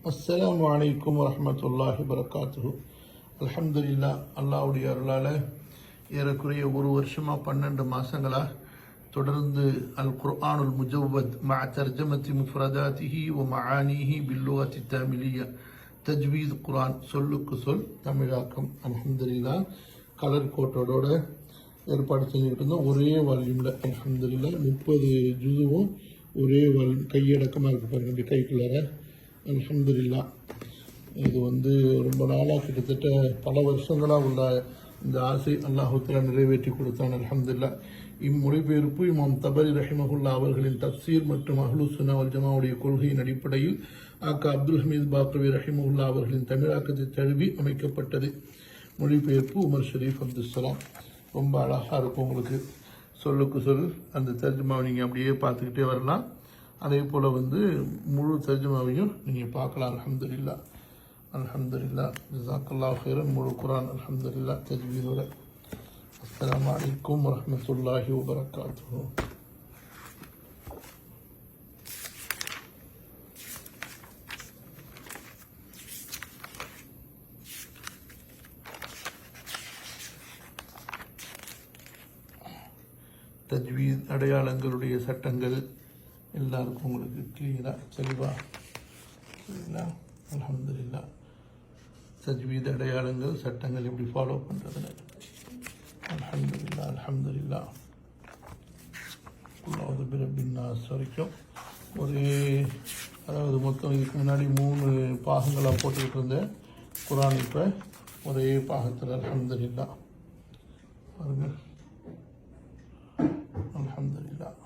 அஸ்ஸலாமு அலைக்கும் வரஹ்மத்துல்லாஹி வபரகாத்துஹு. அல்ஹம்துலில்லாஹ், அல்லாஹ்வுடைய அருளால் ஏறக்குறைய ஒரு வருஷமாக 12 மாதங்களாக தொடர்ந்து அல் குர்ஆனுல் முஜவ்வத் மஅ தர்ஜமத்தி முஃப்ரதாத்திஹி வ மஆனிஹி பில்லுகத்தி தமிலியா தஜ்வீத் குர்ஆன், சொல்லுக்கு சொல் தமிழாக்கம். அல்ஹம்துலில்லாஹ் கலர் கோட்டோட ஏற்பாடு செஞ்சுக்கிட்டு இருந்தோம். ஒரே வால்யூமில் அல்ஹம்துலில்லாஹ் 30 ஜுதுவும் ஒரே வால்யூம் கையடக்கமாக இருக்குது பாருங்க, இப்படி கைக்குள்ளார. அல்ஹம்துலில்லாஹ் இது ரொம்ப நாளாக கிட்டத்தட்ட பல வருஷங்களாக உள்ள இந்த ஆசை அல்லாஹ் தஆலா நிறைவேற்றி கொடுத்தான். அல்ஹம்துலில்லாஹ் இம்மொழிபெயர்ப்பு இமாம் தபரி ரஹிமஹுல்லா அவர்களின் தப்சீர் மற்றும் அஹ்லுஸ் சுன்னா வல் ஜமாவுடைய கொள்கையின் அடிப்படையில் ஆக்கா அப்துல் ஹமீத் பாக்ரவி ரஹிமஹுல்லா அவர்களின் தமிழாக்கத்தை தழுவி அமைக்கப்பட்டது. மொழிபெயர்ப்பு உமர் ஷரீஃப் அப்துல்சலாம். ரொம்ப அழகாக இருக்கும். உங்களுக்கு சொல்லுக்கு சொல் அந்த தர்ஜுமாவை நீங்கள் அப்படியே பார்த்துக்கிட்டே வரலாம். அதே போல் முழு தர்ஜுமாவையும் நீங்கள் பார்க்கலாம். அல்ஹம்துலில்லாஹ் அல்ஹம்துலில்லாஹ் ஜஸாக்கல்லாஹு ஹைரன். முழு குர்ஆன் அல்ஹம்துலில்லாஹ் தஜ்வீதோட. அஸ்ஸலாமு அலைக்கும் வரஹ்மத்துல்லாஹி வபரகாத்துஹு. தஜ்வீத் அடையாளங்களுடைய சட்டங்கள் எல்லாருக்கும் உங்களுக்கு கிளியராக தெளிவாக சரிங்களா? அல்ஹம்துலில்லாஹ் தஜ்வீத் அடையாளங்கள் சட்டங்கள் எப்படி ஃபாலோ பண்ணுறதுன்னு. அல்ஹம்துலில்லாஹ் அல்ஹம்துலில்லாஹ் அல்லாஹு பிரப்பின் நாஸ் வரைக்கும் ஒரே, அதாவது மொத்தம் இதுக்கு முன்னாடி 3 பாகங்களாக போட்டுக்கிட்டு இருந்தேன் குர்ஆன். இப்போ ஒரே பாகத்தில் அல்ஹம்துலில்லாஹ் பாருங்கள். அல்ஹம்துலில்லாஹ்